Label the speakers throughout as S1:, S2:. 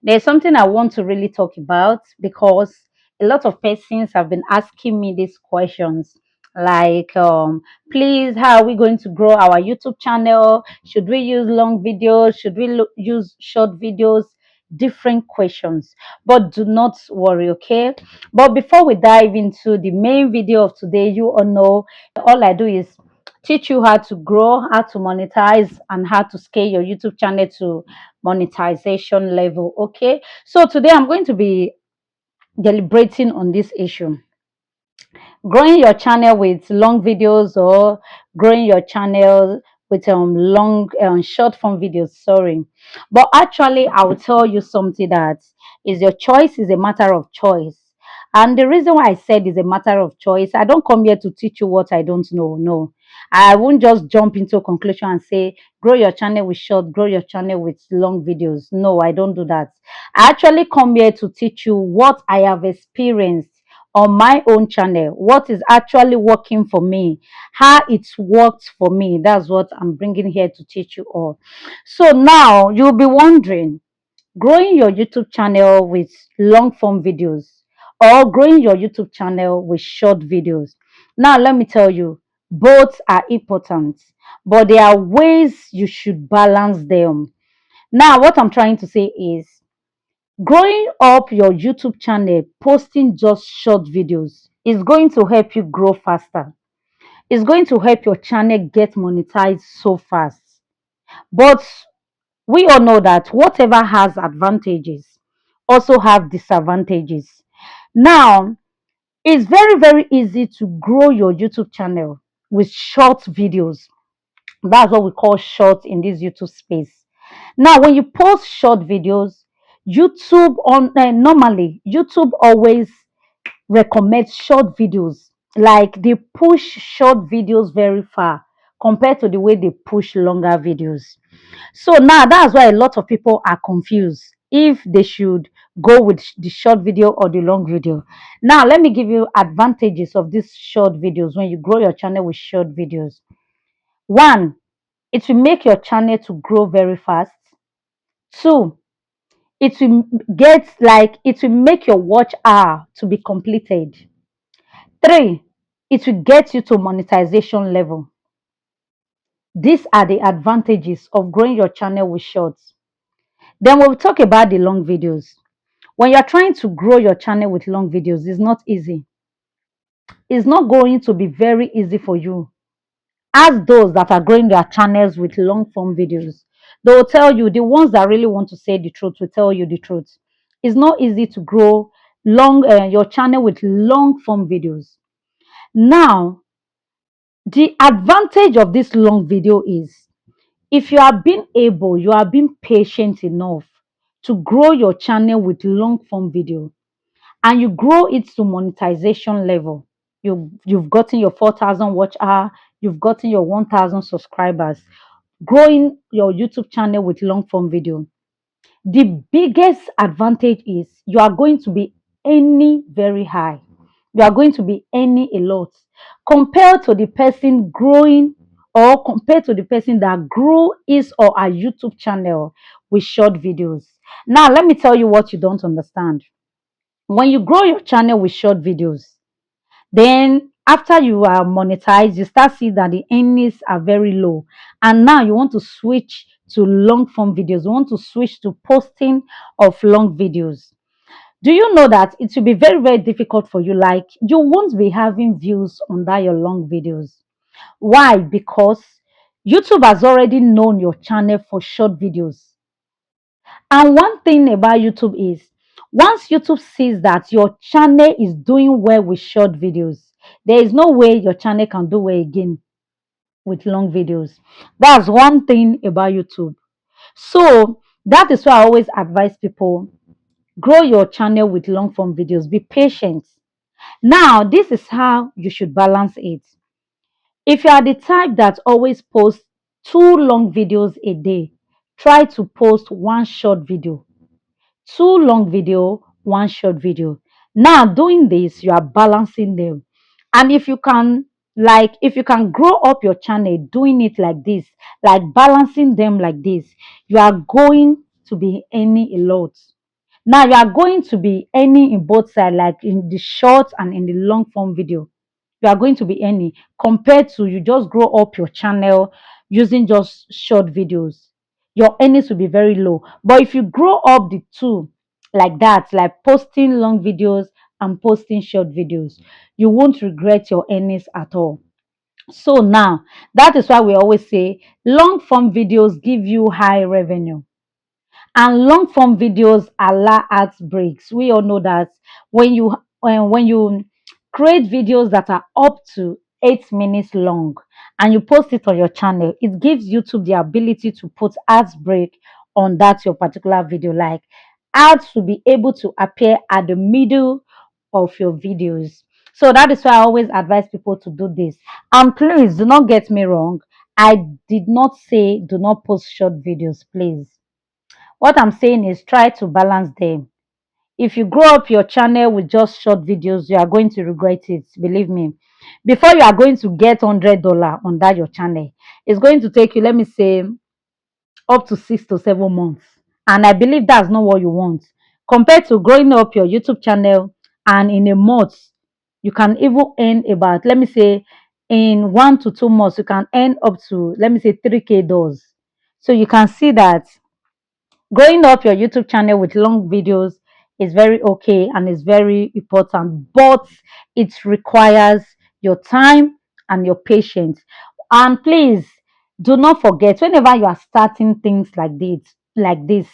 S1: There's something I want to really talk about because a lot of persons have been asking me these questions like, please, how are we going to grow our YouTube channel? Should we use long videos? Should we use short videos? Different questions, but do not worry, okay? But before we dive into the main video of today, you all know all I do is teach you how to grow, how to monetize, and how to scale your YouTube channel to monetization level. Okay, so today I'm going to be deliberating on this issue: growing your channel with long videos or growing your channel with long short form videos. Sorry, but actually I will tell you something that is your choice is a matter of choice. And the reason why I said is a matter of choice, I don't come here to teach you what I don't know. No, I won't just jump into a conclusion and say grow your channel with short, grow your channel with long videos. No, I don't do that. I actually come here to teach you what I have experienced on my own channel, what is actually working for me, how it's worked for me. That's what I'm bringing here to teach you all. So now you'll be wondering, growing your YouTube channel with long form videos or growing your YouTube channel with short videos. Now let me tell you, both are important, but there are ways you should balance them. Now what I'm trying to say is, growing up your YouTube channel, posting just short videos is going to help you grow faster. It's going to help your channel get monetized so fast. But we all know that whatever has advantages also have disadvantages. Now, it's very, very easy to grow your YouTube channel with short videos. That's what we call short in this YouTube space. Now, when you post short videos, normally YouTube always recommends short videos. Like they push short videos very far compared to the way they push longer videos. So now that's why a lot of people are confused if they should go with the short video or the long video. Now, let me give you advantages of these short videos when you grow your channel with short videos. One, it will make your channel to grow very fast. Two, it will make your watch hour to be completed. Three, it will get you to monetization level. These are the advantages of growing your channel with shorts. Then we'll talk about the long videos. When you're trying to grow your channel with long videos, it's not easy. It's not going to be very easy for you. Ask those that are growing their channels with long form videos. They will tell you, the ones that really want to say the truth will tell you the truth. It's not easy to grow your channel with long form videos. Now, the advantage of this long video is, if you are being able, you are being patient enough to grow your channel with long form video and you grow it to monetization level. You've gotten your 4,000 watch hour, you've gotten your 1,000 subscribers, growing your YouTube channel with long form video. The biggest advantage is you are going to be earning very high. You are going to be earning a lot compared to the person growing or compared to the person that grew his or her YouTube channel with short videos. Now, let me tell you what you don't understand. When you grow your channel with short videos, then after you are monetized, you start seeing that the earnings are very low. And now you want to switch to long form videos. You want to switch to posting of long videos. Do you know that it will be very, very difficult for you? Like you won't be having views on that your long videos. Why? Because YouTube has already known your channel for short videos. And one thing about YouTube is, once YouTube sees that your channel is doing well with short videos, there is no way your channel can do well again with long videos. That's one thing about YouTube. So that is why I always advise people, grow your channel with long form videos. Be patient. Now, this is how you should balance it. If you are the type that always posts 2 long videos a day, try to post 1 short video. 2 long video, 1 short video. Now, doing this, you are balancing them. And if you can grow up your channel doing it like this, like balancing them like this, you are going to be earning a lot. Now you are going to be earning in both sides, like in the short and in the long form video. You are going to be earning compared to you just grow up your channel using just short videos. Your earnings will be very low. But if you grow up the two like that, like posting long videos and posting short videos, you won't regret your earnings at all. So now that is why we always say long form videos give you high revenue and long form videos allow ads breaks. We all know that when you create videos that are up to 8 minutes long and you post it on your channel, it gives YouTube the ability to put ads break on that your particular video. Like ads will be able to appear at the middle of your videos. So that is why I always advise people to do this. And please do not get me wrong. I did not say do not post short videos, please. What I'm saying is try to balance them. If you grow up your channel with just short videos, you are going to regret it. Believe me. Before you are going to get $100 on that your channel, it's going to take you, let me say, up to 6 to 7 months. And I believe that's not what you want. Compared to growing up your YouTube channel and in a month, you can even earn about, let me say, in 1 to 2 months, you can earn up to, let me say, 3K dollars. So you can see that growing up your YouTube channel with long videos is very okay and is very important, but it requires your time and your patience. And please do not forget, whenever you are starting things like this,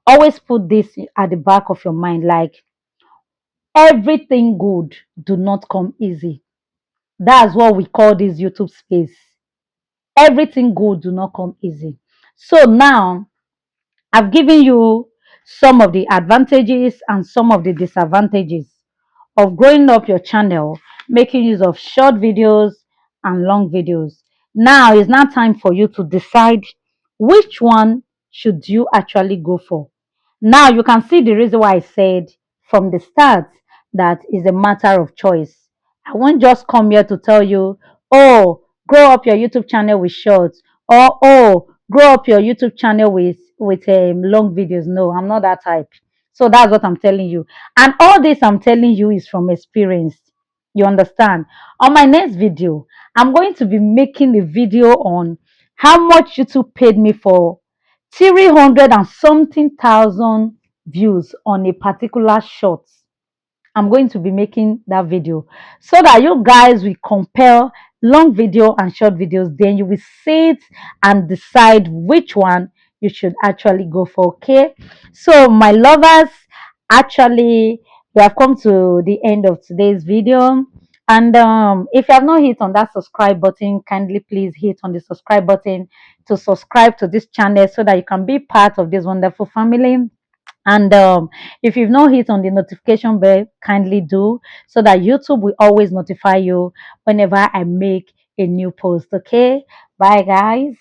S1: always put this at the back of your mind, like everything good do not come easy. That's what we call this YouTube space. Everything good do not come easy. So now I've given you some of the advantages and some of the disadvantages of growing up your channel, making use of short videos and long videos. Now it's now time for you to decide which one should you actually go for. Now you can see the reason why I said from the start that is a matter of choice. I won't just come here to tell you, oh, grow up your YouTube channel with shorts, or oh, grow up your YouTube channel with long videos. No, I'm not that type. So that's what I'm telling you. And all this I'm telling you is from experience. You understand? On my next video, I'm going to be making a video on how much YouTube paid me for 300 and something thousand views on a particular short. I'm going to be making that video so that you guys will compare long video and short videos. Then you will see it and decide which one you should actually go for. Okay. So, my lovers, actually, we have come to the end of today's video. And if you have not hit on that subscribe button, kindly please hit on the subscribe button to subscribe to this channel so that you can be part of this wonderful family. And if you've not hit on the notification bell, kindly do so that YouTube will always notify you whenever I make a new post. Okay. Bye, guys.